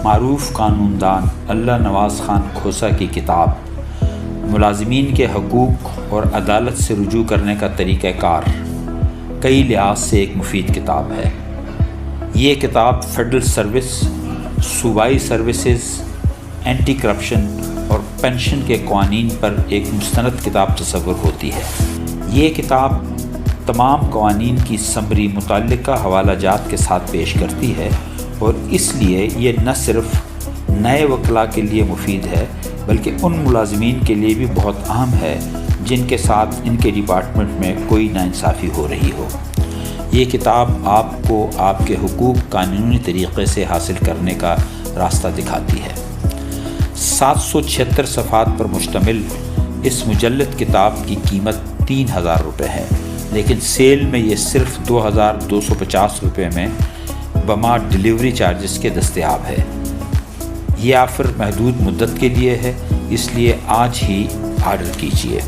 معروف قانون دان اللہ نواز خان کھوسہ کی کتاب ملازمین کے حقوق اور عدالت سے رجوع کرنے کا طریقہ کار کئی لحاظ سے ایک مفید کتاب ہے۔ یہ کتاب فیڈرل سروس، صوبائی سروسز، اینٹی کرپشن اور پینشن کے قوانین پر ایک مستند کتاب تصور ہوتی ہے۔ یہ کتاب تمام قوانین کی سمری متعلقہ حوالہ جات کے ساتھ پیش کرتی ہے اور اس لیے یہ نہ صرف نئے وکلاء کے لیے مفید ہے بلکہ ان ملازمین کے لیے بھی بہت اہم ہے جن کے ساتھ ان کے ڈپارٹمنٹ میں کوئی ناانصافی ہو رہی ہو۔ یہ کتاب آپ کو آپ کے حقوق قانونی طریقے سے حاصل کرنے کا راستہ دکھاتی ہے۔ 776 صفحات پر مشتمل اس مجلد کتاب کی قیمت 3000 روپے ہے، لیکن سیل میں یہ صرف 2250 روپے میں بما ڈیلیوری چارجز کے دستیاب ہے۔ یہ آفر محدود مدت کے لیے ہے، اس لیے آج ہی آرڈر کیجیے۔